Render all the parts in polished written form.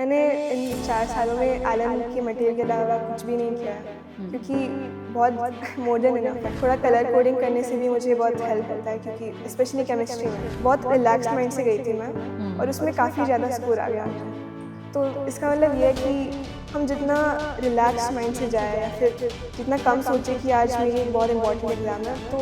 मैंने इन 4 सालों में एलन के मटेरियल के अलावा कुछ भी नहीं किया है, क्योंकि बहुत मॉडर्न इनफ है। थोड़ा कलर कोडिंग करने से भी मुझे बहुत हेल्प होता है, क्योंकि स्पेशली केमिस्ट्री में बहुत रिलैक्स्ड माइंड से गई थी मैं, और उसमें काफ़ी ज़्यादा स्कोर आ गया मुझे। तो इसका मतलब ये है कि हम जितना रिलैक्स माइंड से जाए या फिर जितना कम सोचे कि आज मेरी एक बहुत इंपॉर्टेंट एग्ज़ाम है, तो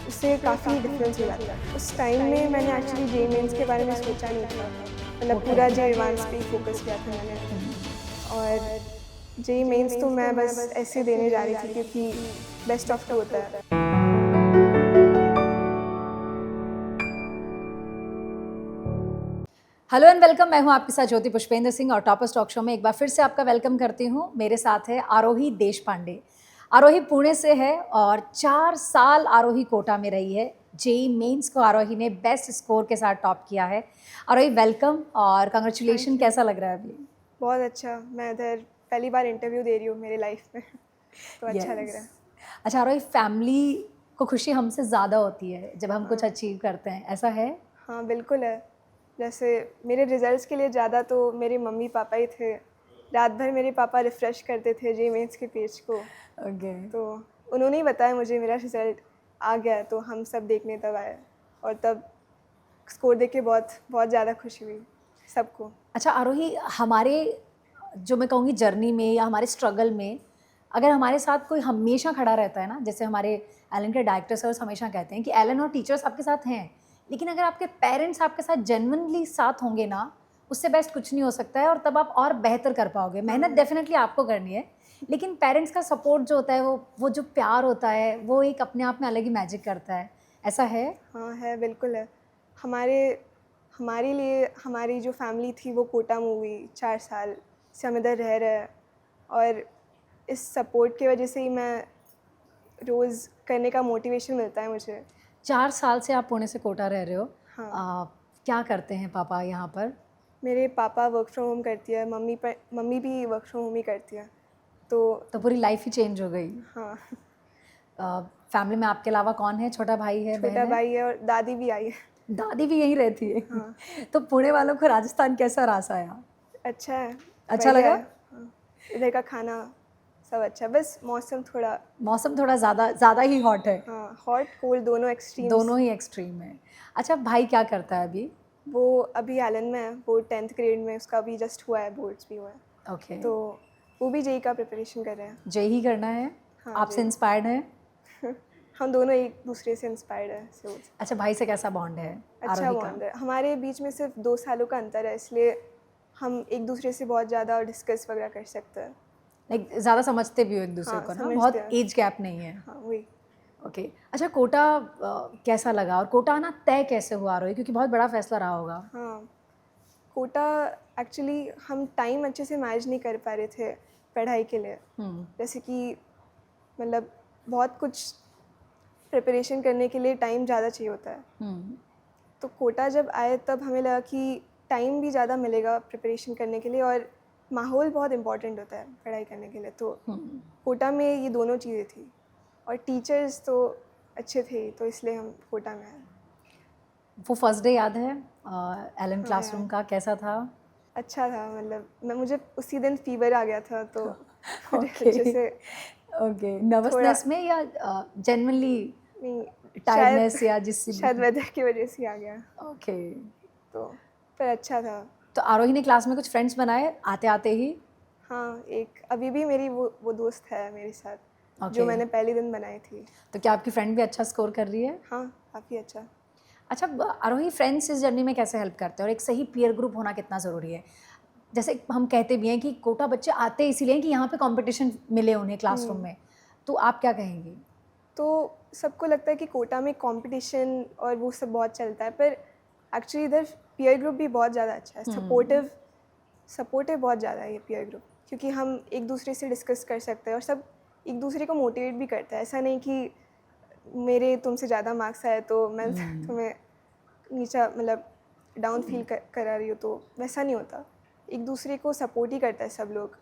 उससे काफ़ी डिफरेंस हो जाता है। उस टाइम में मैंने एक्चुअली जेईई मेंस के बारे में सोचा नहीं था, मतलब पूरा जेईई एडवांस पे ही फोकस किया था मैंने। और जेईई मेंस तो मैं बस ऐसे देने जा रही थी क्योंकि बेस्ट ऑफ 2 होता है। Hello and welcome. मैं हूं आपके साथ ज्योति पुष्पेंद्र सिंह और टॉपर्स टॉक शो में एक बार फिर से आपका वेलकम करती हूं। मेरे साथ है आरोही देशपांडे। आरोही पुणे से है और 4 साल आरोही कोटा में रही है। जेईई मेंस को आरोही ने बेस्ट स्कोर के साथ टॉप किया है। आरोही वेलकम और कंग्रेचुलेशन। कैसा लग रहा है अभी? बहुत अच्छा। मैं इधर पहली बार इंटरव्यू दे रही हूँ मेरी लाइफ में, तो अच्छा लग रहा है। अच्छा आरोही, फैमिली को खुशी हमसे ज़्यादा होती है जब हम कुछ अचीव करते हैं, ऐसा है? हाँ बिल्कुल है। जैसे मेरे रिजल्ट्स के लिए ज़्यादा तो मेरे मम्मी पापा ही थे। रात भर मेरे पापा रिफ़्रेश करते थे जेईई मेंस के पेज को। तो उन्होंने ही बताया मुझे मेरा रिज़ल्ट आ गया, तो हम सब देखने तब आए, और तब स्कोर देख के बहुत बहुत ज़्यादा खुशी हुई सबको। अच्छा आरोही, हमारे जो मैं कहूँगी जर्नी में या हमारे स्ट्रगल में अगर हमारे साथ कोई हमेशा खड़ा रहता है ना, जैसे हमारे एलन के डायरेक्टर सर हमेशा कहते हैं कि एलन और टीचर्स आपके साथ हैं, लेकिन अगर आपके पेरेंट्स आपके साथ जेन्युइनली साथ होंगे ना, उससे बेस्ट कुछ नहीं हो सकता है और तब आप और बेहतर कर पाओगे। मेहनत डेफिनेटली आपको करनी है, लेकिन पेरेंट्स का सपोर्ट जो होता है, वो जो प्यार होता है, वो एक अपने आप में अलग ही मैजिक करता है। ऐसा है? हाँ है, बिल्कुल है। हमारे लिए हमारी जो फैमिली थी वो कोटा में हुई। 4 साल से हम इधर रह रहे हैं, और इस सपोर्ट की वजह से ही मैं रोज़ करने का मोटिवेशन मिलता है मुझे। 4 साल से आप पुणे से कोटा रह रहे हो। हाँ। क्या करते हैं पापा यहाँ पर? मेरे पापा वर्क फ्रॉम होम करती है, मम्मी भी वर्क फ्रॉम होम ही करती है। तो पूरी लाइफ ही चेंज हो गई। हाँ। फैमिली में आपके अलावा कौन है? छोटा भाई है, बहन छोटा है? भाई है, और दादी भी आई है। दादी भी यहीं रहती है। हाँ। तो पुणे वालों को राजस्थान कैसा रास आया? अच्छा है, अच्छा बढ़िया लगा? है। हाँ, इधर का खाना सब अच्छा, बस मौसम थोड़ा ज़्यादा ही हॉट है। हाँ, हॉट कोल्ड दोनों एक्सट्रीम्स। दोनों ही एक्सट्रीम है। अच्छा भाई क्या करता है अभी? वो अभी एलन में है, वो 10th ग्रेड में, उसका अभी जस्ट हुआ है, बोर्ड्स भी हुआ है। ओके। तो वो भी जेईई का प्रिपरेशन कर रहे हैं। जेईई करना है? हाँ, आपसे जेईई। इंस्पायर्ड है? हम दोनों एक दूसरे से इंस्पायर्ड है। So, अच्छा भाई से कैसा बॉन्ड है अच्छा आरोही का? बॉन्ड है। हमारे बीच में सिर्फ 2 सालों का अंतर है, इसलिए हम एक दूसरे से बहुत ज़्यादा डिस्कस वगैरह कर सकते हैं। लाइक ज़्यादा समझते भी हो एक दूसरे हाँ, को ना, समझते बहुत हैं। एज गैप नहीं है। हाँ वही। ओके। अच्छा कोटा कैसा लगा और कोटा आना तय कैसे हुआ रोही, क्योंकि बहुत बड़ा फैसला रहा होगा? हाँ, कोटा एक्चुअली हम टाइम अच्छे से मैनेज नहीं कर पा रहे थे पढ़ाई के लिए। जैसे कि मतलब बहुत कुछ प्रिपरेशन करने के लिए टाइम ज़्यादा चाहिए होता है। तो कोटा जब आए तब हमें लगा कि टाइम भी ज़्यादा मिलेगा प्रिपरेशन करने के लिए, और माहौल बहुत इम्पॉर्टेंट होता है पढ़ाई करने के लिए। तो कोटा में ये दोनों चीज़ें थी, और टीचर्स तो अच्छे थे, तो इसलिए हम कोटा में आए। वो फर्स्ट डे याद है एलन हाँ क्लासरूम यार, का? कैसा था? अच्छा था। मतलब मुझे उसी दिन फीवर आ गया था, तो मुझे ओके। अच्छे से ओके, थोड़ा नर्वसनेस में या जेन्युइनली नहीं, टायर्डनेस या जिससे भी? शायद वेदर की वजह से आ गया। ओके। तो पर अच्छा था। तो आरोही ने क्लास में कुछ फ्रेंड्स बनाए आते आते ही? हाँ, एक अभी भी मेरी वो दोस्त है मेरे साथ, जो ओके। मैंने पहले दिन बनाई थी। तो क्या आपकी फ्रेंड भी अच्छा स्कोर कर रही है? हाँ, काफ़ी अच्छा। अच्छा आरोही, फ्रेंड्स इस जर्नी में कैसे हेल्प करते हैं और एक सही पीयर ग्रुप होना कितना ज़रूरी है? जैसे हम कहते भी हैं कि कोटा बच्चे आते इसीलिए हैं कि यहाँ पे कंपटीशन मिले उन्हें क्लासरूम में, तो आप क्या कहेंगी? तो सबको लगता है कि कोटा में कंपटीशन और वो सब बहुत चलता है, पर एक्चुअली इधर पीयर ग्रुप भी बहुत ज़्यादा अच्छा है। सपोर्टिव बहुत ज़्यादा है ये पीयर ग्रुप, क्योंकि हम एक दूसरे से डिस्कस कर सकते हैं, और सब एक दूसरे को मोटिवेट भी करता है। ऐसा नहीं कि मेरे तुमसे ज़्यादा मार्क्स आए तो मैं तुम्हें नीचा मतलब डाउन फील करा रही हूँ, तो वैसा नहीं होता। एक दूसरे को सपोर्ट ही करता है सब लोग,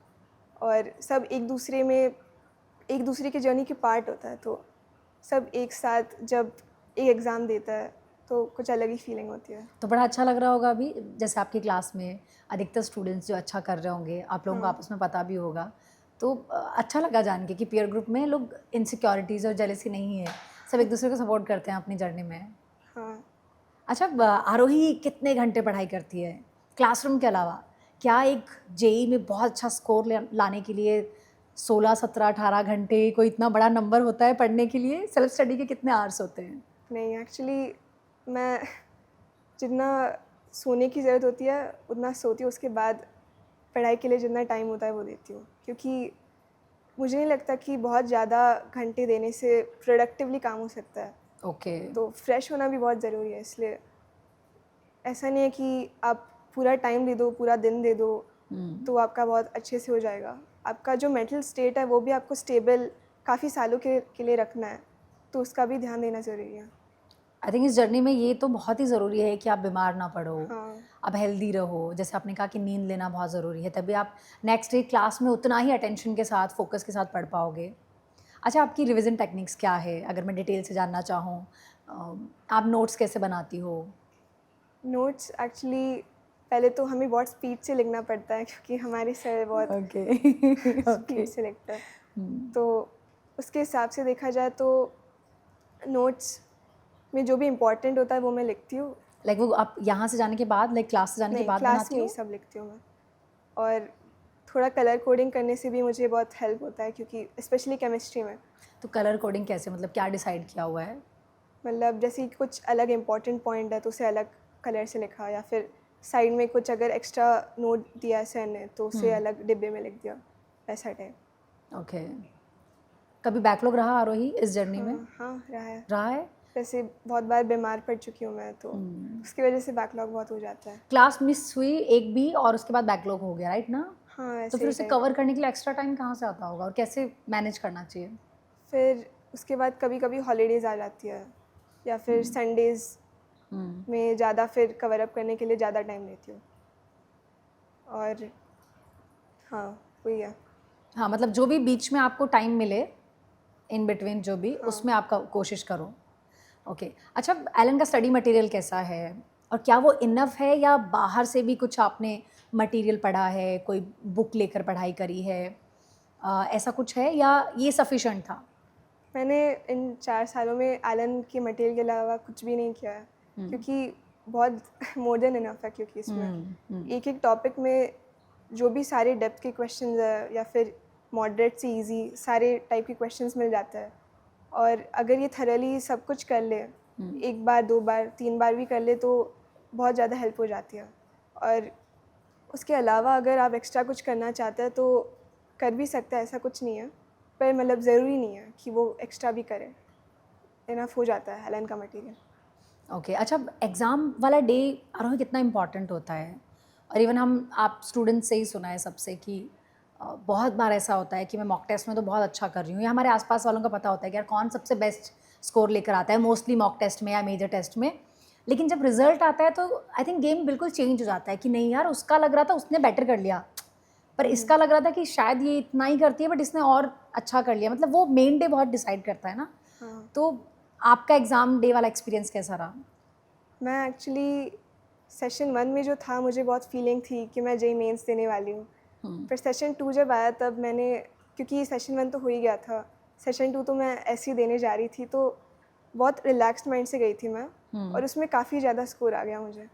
और सब एक दूसरे के जर्नी के पार्ट होता है। तो सब एक साथ जब एक एग्ज़ाम देता है, तो कुछ अलग ही फीलिंग होती है। तो बड़ा अच्छा लग रहा होगा अभी, जैसे आपकी क्लास में अधिकतर स्टूडेंट्स जो अच्छा कर रहे होंगे, आप लोगों को हाँ। आपस में पता भी होगा, तो अच्छा लगा जान के कि पीयर ग्रुप में लोग इनसिक्योरिटीज़ और जेलसी नहीं है, सब एक दूसरे को सपोर्ट करते हैं अपनी जर्नी में। हाँ। अच्छा, आरोही कितने घंटे पढ़ाई करती है क्लासरूम के अलावा? क्या एक जेई में बहुत अच्छा स्कोर लाने के लिए 16, 17, 18 घंटे, कोई इतना बड़ा नंबर होता है पढ़ने के लिए? सेल्फ स्टडी के कितने आवर्स होते हैं? नहीं, एक्चुअली मैं जितना सोने की ज़रूरत होती है उतना सोती हूँ, उसके बाद पढ़ाई के लिए जितना टाइम होता है वो देती हूँ, क्योंकि मुझे नहीं लगता कि बहुत ज़्यादा घंटे देने से प्रोडक्टिवली काम हो सकता है। ओके। तो फ्रेश होना भी बहुत ज़रूरी है, इसलिए ऐसा नहीं है कि आप पूरा टाइम दे दो, पूरा दिन दे दो तो आपका बहुत अच्छे से हो जाएगा। आपका जो मेंटल स्टेट है वो भी आपको स्टेबल काफ़ी सालों के लिए रखना है, तो उसका भी ध्यान देना ज़रूरी है। आई थिंक इस जर्नी में ये तो बहुत ही ज़रूरी है कि आप बीमार ना पड़ो, हाँ। आप हेल्दी रहो। जैसे आपने कहा कि नींद लेना बहुत ज़रूरी है, तभी आप नेक्स्ट डे क्लास में उतना ही अटेंशन के साथ, फोकस के साथ पढ़ पाओगे। अच्छा, आपकी रिवीजन टेक्निक्स क्या है, अगर मैं डिटेल से जानना चाहूँ? आप नोट्स कैसे बनाती हो? नोट्स एक्चुअली पहले तो हमें बहुत स्पीड से लिखना पड़ता है, क्योंकि हमारे सर बहुत ओके। स्पीड से लिखता है। तो उसके हिसाब से देखा जाए तो नोट्स में जो भी इम्पोर्टेंट होता है वो मैं लिखती हूँ। लाइक वो आप यहाँ से जाने के बाद, लाइक क्लास से जाने के नहीं, बाद क्लास बनाती में हो? ही सब लिखती हूँ मैं। और थोड़ा कलर कोडिंग करने से भी मुझे बहुत हेल्प होता है, क्योंकि स्पेशली केमिस्ट्री में तो कलर कोडिंग कैसे, मतलब क्या डिसाइड किया हुआ है? मतलब जैसे कि कुछ अलग इम्पोर्टेंट पॉइंट है तो उसे अलग कलर से लिखा, या फिर साइड में कुछ अगर एक्स्ट्रा नोट दिया है सर ने तो उसे अलग डिब्बे में लिख दिया, ऐसा टाइप। ओके। कभी बैकलॉग रहा आरोही इस जर्नी में? हाँ, रहा है। रहा है? वैसे बहुत बार बीमार पड़ चुकी हूँ मैं, तो उसकी वजह से बैकलॉग बहुत हो जाता है। क्लास मिस हुई एक भी और उसके बाद बैकलॉग हो गया, राइट ना? हाँ, तो ऐसे फिर ही उसे टाइप। कवर करने के लिए एक्स्ट्रा टाइम कहाँ से आता होगा और कैसे मैनेज करना चाहिए? फिर उसके बाद कभी कभी हॉलीडेज़ आ जाती है, या फिर संडेज़ में ज़्यादा फिर कवर अप करने के लिए ज़्यादा टाइम लेती हूँ। और हाँ, वही है। हाँ, मतलब जो भी बीच में आपको टाइम मिले, इन बिटवीन जो भी, उसमें आपका कोशिश करो। ओके। अच्छा, एलन का स्टडी मटेरियल कैसा है? और क्या वो इनफ है या बाहर से भी कुछ आपने मटेरियल पढ़ा है, कोई बुक लेकर पढ़ाई करी है? ऐसा कुछ है या ये सफिशिएंट था? मैंने इन 4 सालों में एलन के मटेरियल के अलावा कुछ भी नहीं किया है, क्योंकि बहुत मोर देन इनफ है, क्योंकि इसमें एक-एक टॉपिक में जो भी सारे डेप्थ के क्वेश्चंस है या फिर मॉडरेट से इजी सारे टाइप के क्वेश्चंस मिल जाते हैं। और अगर ये थॉरली सब कुछ कर ले, एक बार, 2 बार, 3 बार भी कर ले तो बहुत ज़्यादा हेल्प हो जाती है। और उसके अलावा अगर आप एक्स्ट्रा कुछ करना चाहते हैं तो कर भी सकते हैं, ऐसा कुछ नहीं है। पर मतलब ज़रूरी नहीं है कि वो एक्स्ट्रा भी करे, इनफ हो जाता है एलन का मटेरियल। ओके। अच्छा, एग्ज़ाम वाला डे आरोही कितना इम्पॉर्टेंट होता है? और इवन आप स्टूडेंट से ही सुना है सबसे कि बहुत बार ऐसा होता है कि मैं मॉक टेस्ट में तो बहुत अच्छा कर रही हूँ, या हमारे आसपास वालों का पता होता है कि यार कौन सबसे बेस्ट स्कोर लेकर आता है मोस्टली मॉक टेस्ट में या मेजर टेस्ट में, लेकिन जब रिजल्ट आता है तो आई थिंक गेम बिल्कुल चेंज हो जाता है कि नहीं यार, उसका लग रहा था उसने बेटर कर लिया, पर इसका लग रहा था कि शायद ये इतना ही करती है बट इसने और अच्छा कर लिया। मतलब वो मेन डे बहुत डिसाइड करता है ना। हाँ। तो आपका एग्ज़ाम डे वाला एक्सपीरियंस कैसा रहा? मैं एक्चुअली सेशन 1 में जो था मुझे बहुत फीलिंग थी कि मैं जेईई मेंस देने वाली हूँ। फिर सेशन 2 जब आया तब मैंने, क्योंकि सेशन 1 तो हो ही गया था, सेशन 2 तो मैं ऐसे ही देने जा रही थी, तो बहुत रिलैक्स्ड माइंड से गई थी मैं, और उसमें काफ़ी ज़्यादा स्कोर आ गया मुझे।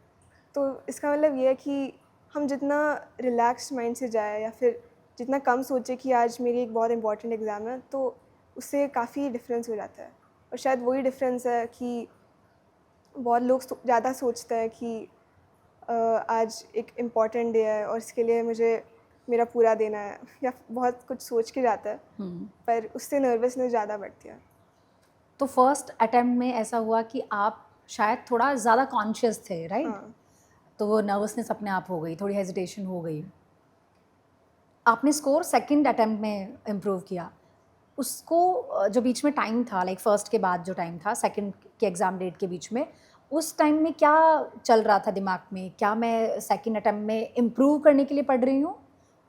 तो इसका मतलब ये है कि हम जितना रिलैक्स्ड माइंड से जाए या फिर जितना कम सोचे कि आज मेरी एक बहुत इंपॉर्टेंट एग्ज़ाम है, तो उससे काफ़ी डिफरेंस हो जाता है। और शायद वही डिफरेंस है कि बहुत लोग ज़्यादा सोचते हैं कि आज एक इम्पॉर्टेंट डे है और इसके लिए मुझे मेरा पूरा देना है, या बहुत कुछ सोच के जाता है, पर उससे नर्वसनेस ज़्यादा बढ़ती है। तो फर्स्ट अटेम्प्ट में ऐसा हुआ कि आप शायद थोड़ा ज़्यादा कॉन्शियस थे, राइट? हाँ। तो वो नर्वसनेस अपने आप हो गई, थोड़ी हेजिटेशन हो गई। आपने स्कोर सेकंड अटेम्प्ट में इम्प्रूव किया। उसको जो बीच में टाइम था, लाइक फर्स्ट के बाद जो टाइम था सेकंड के एग्ज़ाम डेट के बीच में, उस टाइम में क्या चल रहा था दिमाग में? क्या मैं सेकंड अटेम्प्ट में इम्प्रूव करने के लिए पढ़ रही हूँ,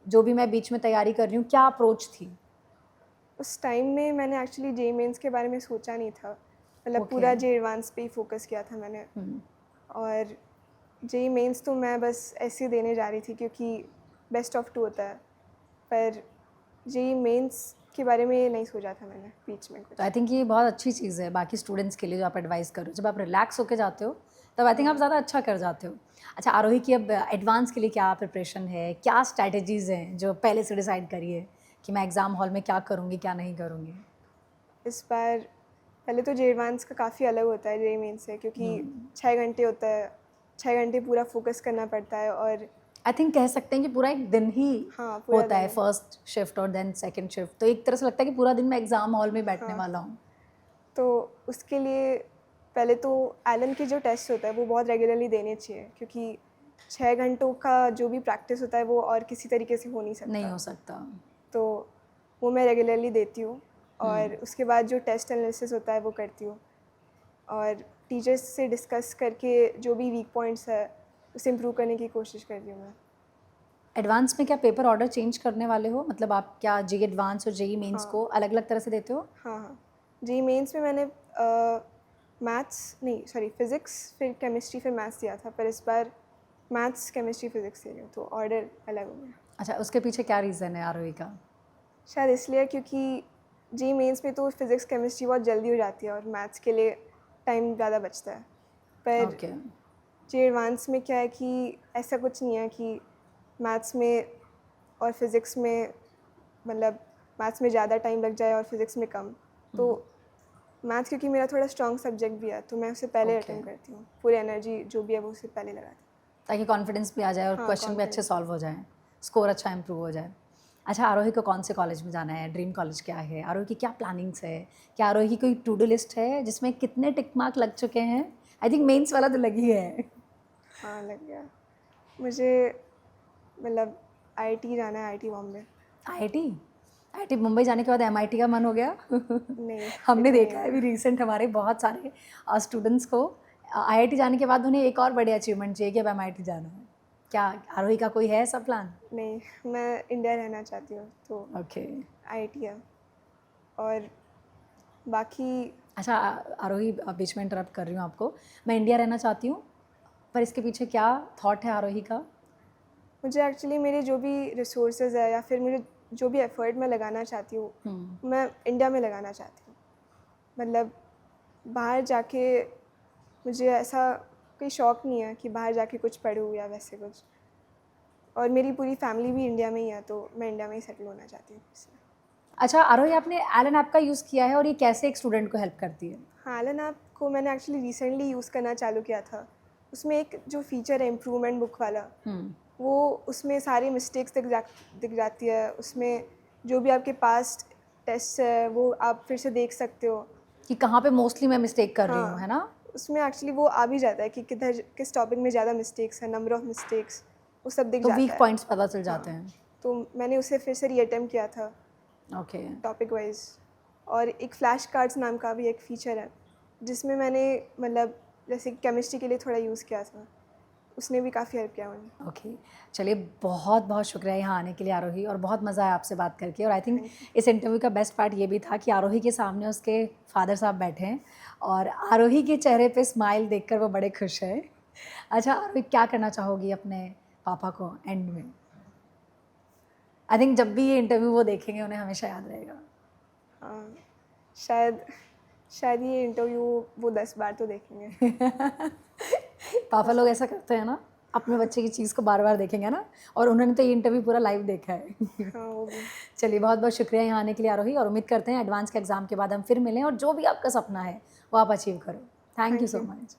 जो भी मैं बीच में तैयारी कर रही हूँ, क्या अप्रोच थी? उस टाइम में मैंने एक्चुअली जेईई मेंस के बारे में सोचा नहीं था, मतलब Okay. पूरा जे एडवांस पे ही फोकस किया था मैंने। और जे मेंस तो मैं बस ऐसे देने जा रही थी क्योंकि बेस्ट ऑफ 2 होता है, पर जे मेंस के बारे में नहीं सोचा था मैंने बीच में कुछ। तो आई थिंक ये बहुत अच्छी चीज़ है बाकी स्टूडेंट्स के लिए जो आप एडवाइस करो, जब आप रिलैक्स होकर जाते हो तब आई थिंक आप ज़्यादा अच्छा कर जाते हो। अच्छा आरोही की अब एडवांस के लिए क्या प्रिपरेशन है, क्या स्ट्रैटेजीज़ हैं जो पहले से डिसाइड करिए कि मैं एग्ज़ाम हॉल में क्या करूँगी क्या नहीं करूँगी? इस बार पहले तो जे एडवांस का काफ़ी अलग होता है जे मेंस से, क्योंकि 6 घंटे होता है, 6 घंटे पूरा फोकस करना पड़ता है। और आई थिंक कह सकते हैं कि पूरा एक दिन ही हाँ, पूरा होता है, दिन। फर्स्ट शिफ्ट और देन सेकंड शिफ्ट, तो एक तरह से लगता है कि पूरा दिन मैं एग्ज़ाम हॉल में बैठने हाँ। वाला हूँ। तो उसके लिए पहले तो एलन के जो टेस्ट होता है वो बहुत रेगुलरली देने चाहिए, क्योंकि 6 घंटों का जो भी प्रैक्टिस होता है वो और किसी तरीके से हो नहीं सकता। नहीं हो सकता। तो वो मैं रेगुलरली देती हूँ। और उसके बाद जो टेस्ट एनालिसिस होता है वो करती हूँ, और टीचर्स से डिस्कस करके जो भी वीक पॉइंट्स है उसे इम्प्रूव करने की कोशिश कर रही हूँ मैं। एडवांस में क्या पेपर ऑर्डर चेंज करने वाले हो, मतलब आप क्या जे एडवांस और जेई मेंस को अलग अलग तरह से देते हो? हाँ हाँ, जी मेंस में मैंने फिज़िक्स फिर केमिस्ट्री फिर मैथ्स दिया था, पर इस बार मैथ्स केमिस्ट्री फिज़िक्स दे रही हूँ, तो ऑर्डर अलग हो गया। अच्छा उसके पीछे क्या रीज़न है आरोही का? शायद इसलिए क्योंकि जी मेंस में तो फिज़िक्स केमिस्ट्री बहुत जल्दी हो जाती है और मैथ्स के लिए टाइम ज़्यादा बचता है, पर ओके जी एडवांस में क्या है कि ऐसा कुछ नहीं है कि मैथ्स में और फिज़िक्स में, मतलब मैथ्स में ज़्यादा टाइम लग जाए और फिज़िक्स में कम। तो मैथ्स क्योंकि मेरा थोड़ा स्ट्रॉन्ग सब्जेक्ट भी है, तो मैं उसे पहले Okay. अटेम्प्ट करती हूँ, पूरी एनर्जी जो भी है वो उसे पहले लगाती हूँ। ताकि कॉन्फिडेंस भी आ जाए और हाँ, क्वेश्चन भी अच्छे confidence। सॉल्व हो जाए, स्कोर अच्छा इंप्रूव हो जाए। अच्छा आरोही को कौन से कॉलेज में जाना है, ड्रीम कॉलेज क्या है, आरोही की क्या प्लानिंग्स है, क्या आरोही की कोई टू डू लिस्ट है जिसमें कितने टिक मार्क लग चुके हैं? आई थिंक मेंस वाला तो लगी है। हाँ, लग गया। मुझे मतलब आईआईटी जाना है, आईआईटी बॉम्बे। आईआईटी मुंबई जाने के बाद एमआईटी का मन हो गया? नहीं, हमने इतना नहीं देखा है हुआ। अभी रिसेंट हमारे बहुत सारे स्टूडेंट्स को आईआईटी जाने के बाद उन्हें एक और बड़ी अचीवमेंट चाहिए कि अब एमआईटी जाना है। क्या आरोही का कोई है ऐसा प्लान? नहीं, मैं इंडिया रहना चाहती हूँ, तो ओके आईआईटी है। और बाकी अच्छा आरोही बीच में इंटरप्ट कर रही हूँ आपको, मैं इंडिया रहना चाहती हूँ, पर इसके पीछे क्या थॉट है आरोही का? मुझे एक्चुअली मेरे जो भी रिसोर्सेज है या फिर मुझे जो भी एफ़र्ट मैं लगाना चाहती हूँ, मैं इंडिया में लगाना चाहती हूँ। मतलब बाहर जाके मुझे ऐसा कोई शौक़ नहीं है कि बाहर जाके कुछ पढूँ या वैसे कुछ। और मेरी पूरी फैमिली भी इंडिया में ही है, तो मैं इंडिया में ही सेटल होना चाहती हूँ इसलिए। अच्छा आरोही आपने एलन ऐप का यूज़ किया है और ये कैसे एक स्टूडेंट को हेल्प करती है? हाँ, एलन ऐप को मैंने एक्चुअली रिसेंटली यूज़ करना चालू किया था। उसमें एक जो फ़ीचर है इम्प्रूवमेंट बुक वाला, वो उसमें सारी मिस्टेक्स दिख जाती है। उसमें जो भी आपके पास्ट टेस्ट है वो आप फिर से देख सकते हो। कि कहाँ पे मोस्टली मैं मिस्टेक कर रही हूँ, है हाँ, ना? उसमें एक्चुअली वो आ भी जाता है कि किधर किस टॉपिक में ज़्यादा मिस्टेक्स है, नंबर ऑफ़ मिस्टेक्स, वो सब दिख तो जाता वीक है। पॉइंट्स पता चल जाते हाँ, हैं। तो मैंने उसे फिर से रीअटेम्प्ट किया था ओके टॉपिक वाइज। और एक फ्लैश कार्ड्स नाम का भी एक फ़ीचर है, जिसमें मैंने मतलब जैसे केमिस्ट्री के लिए थोड़ा यूज़ किया था, उसने भी काफ़ी हेल्प किया मुझे। ओके चलिए बहुत बहुत शुक्रिया यहाँ आने के लिए आरोही, और बहुत मज़ा आया आपसे बात करके। और आई थिंक थैंक यू। इस इंटरव्यू का बेस्ट पार्ट ये भी था कि आरोही के सामने उसके फादर साहब बैठे हैं और आरोही के चेहरे पे स्माइल देखकर वो बड़े खुश है। अच्छा आरोही क्या करना चाहोगी अपने पापा को एंड में? आई थिंक जब भी ये इंटरव्यू वो देखेंगे उन्हें हमेशा याद रहेगा। हाँ, शायद ये इंटरव्यू वो 10 बार तो देखेंगे। पापा लोग ऐसा करते हैं ना, अपने बच्चे की चीज़ को बार बार देखेंगे ना, और उन्होंने तो ये इंटरव्यू पूरा लाइव देखा है। हाँ, वो भी। चलिए बहुत बहुत शुक्रिया यहाँ आने के लिए आरोही, और उम्मीद करते हैं एडवांस के एग्ज़ाम के बाद हम फिर मिलें और जो भी आपका सपना है वो आप अचीव करो। Thank you thank so you. Much.